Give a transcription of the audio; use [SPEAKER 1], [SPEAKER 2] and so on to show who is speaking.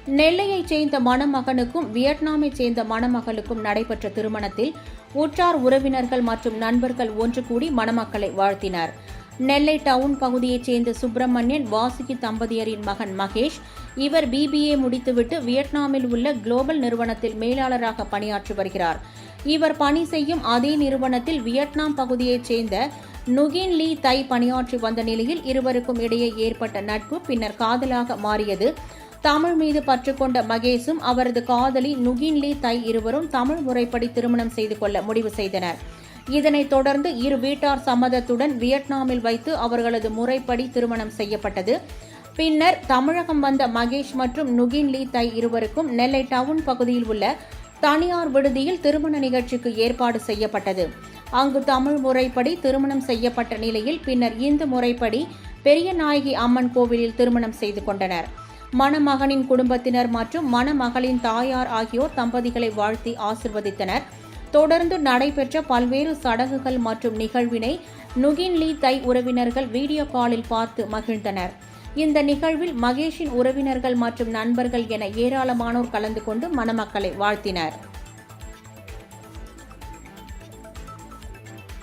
[SPEAKER 1] நெல்லையைச் சேர்ந்த மணமகனுக்கும் வியட்நாமைச் சேர்ந்த மணமகளுக்கும் நடைபெற்ற திருமணத்தில் உற்றார் உறவினர்கள் மற்றும் நண்பர்கள் ஒன்று கூடி மணமக்களை வாழ்த்தினர். நெல்லை டவுன் பகுதியைச் சேர்ந்த சுப்பிரமணியன் வாசுகி தம்பதியரின் மகன் மகேஷ். இவர் BBA முடித்துவிட்டு வியட்நாமில் உள்ள குளோபல் நிறுவனத்தில் மேலாளராக பணியாற்றி வருகிறார். இவர் பணி செய்யும் அதே நிறுவனத்தில் வியட்நாம் பகுதியைச் சேர்ந்த நுகின் லீ தை பணியாற்றி வந்த நிலையில் இருவருக்கும் இடையே ஏற்பட்ட நட்பு பின்னர் காதலாக மாறியது. தமிழ் மீது பற்றுக்கொண்ட மகேஷும் அவரது காதலி நுகின் லீ தை இருவரும் தமிழ் முறைப்படி திருமணம் செய்து கொள்ள முடிவு செய்தனர். இதனைத் தொடர்ந்து இரு வீட்டார் சம்மதத்துடன் வியட்நாமில் வைத்து அவர்களது முறைப்படி திருமணம் செய்யப்பட்டது. பின்னர் தமிழகம் வந்த மகேஷ் மற்றும் நுகின் லீ தை இருவருக்கும் நெல்லை டவுன் பகுதியில் உள்ள தனியார் விடுதியில் திருமண நிகழ்ச்சிக்கு ஏற்பாடு செய்யப்பட்டது. அங்கு தமிழ் முறைப்படி திருமணம் செய்யப்பட்ட நிலையில் பின்னர் இந்து முறைப்படி பெரியநாயகி அம்மன் கோவிலில் திருமணம் செய்து கொண்டனர். மணமகனின் குடும்பத்தினர் மற்றும் மணமகளின் தாயார் ஆகியோர் தம்பதிகளை வாழ்த்தி ஆசிர்வதித்தனர். தொடர்ந்து நடைபெற்ற பல்வேறு சடங்குகள் மற்றும் நிகழ்வினை நுகின் லீ தை உறவினர்கள் வீடியோ காலில் பார்த்து மகிழ்ந்தனர். இந்த நிகழ்வில் மகேஷின் உறவினர்கள் மற்றும் நண்பர்கள் என ஏராளமானோர் கலந்து கொண்டு மணமக்களை வாழ்த்தினர்.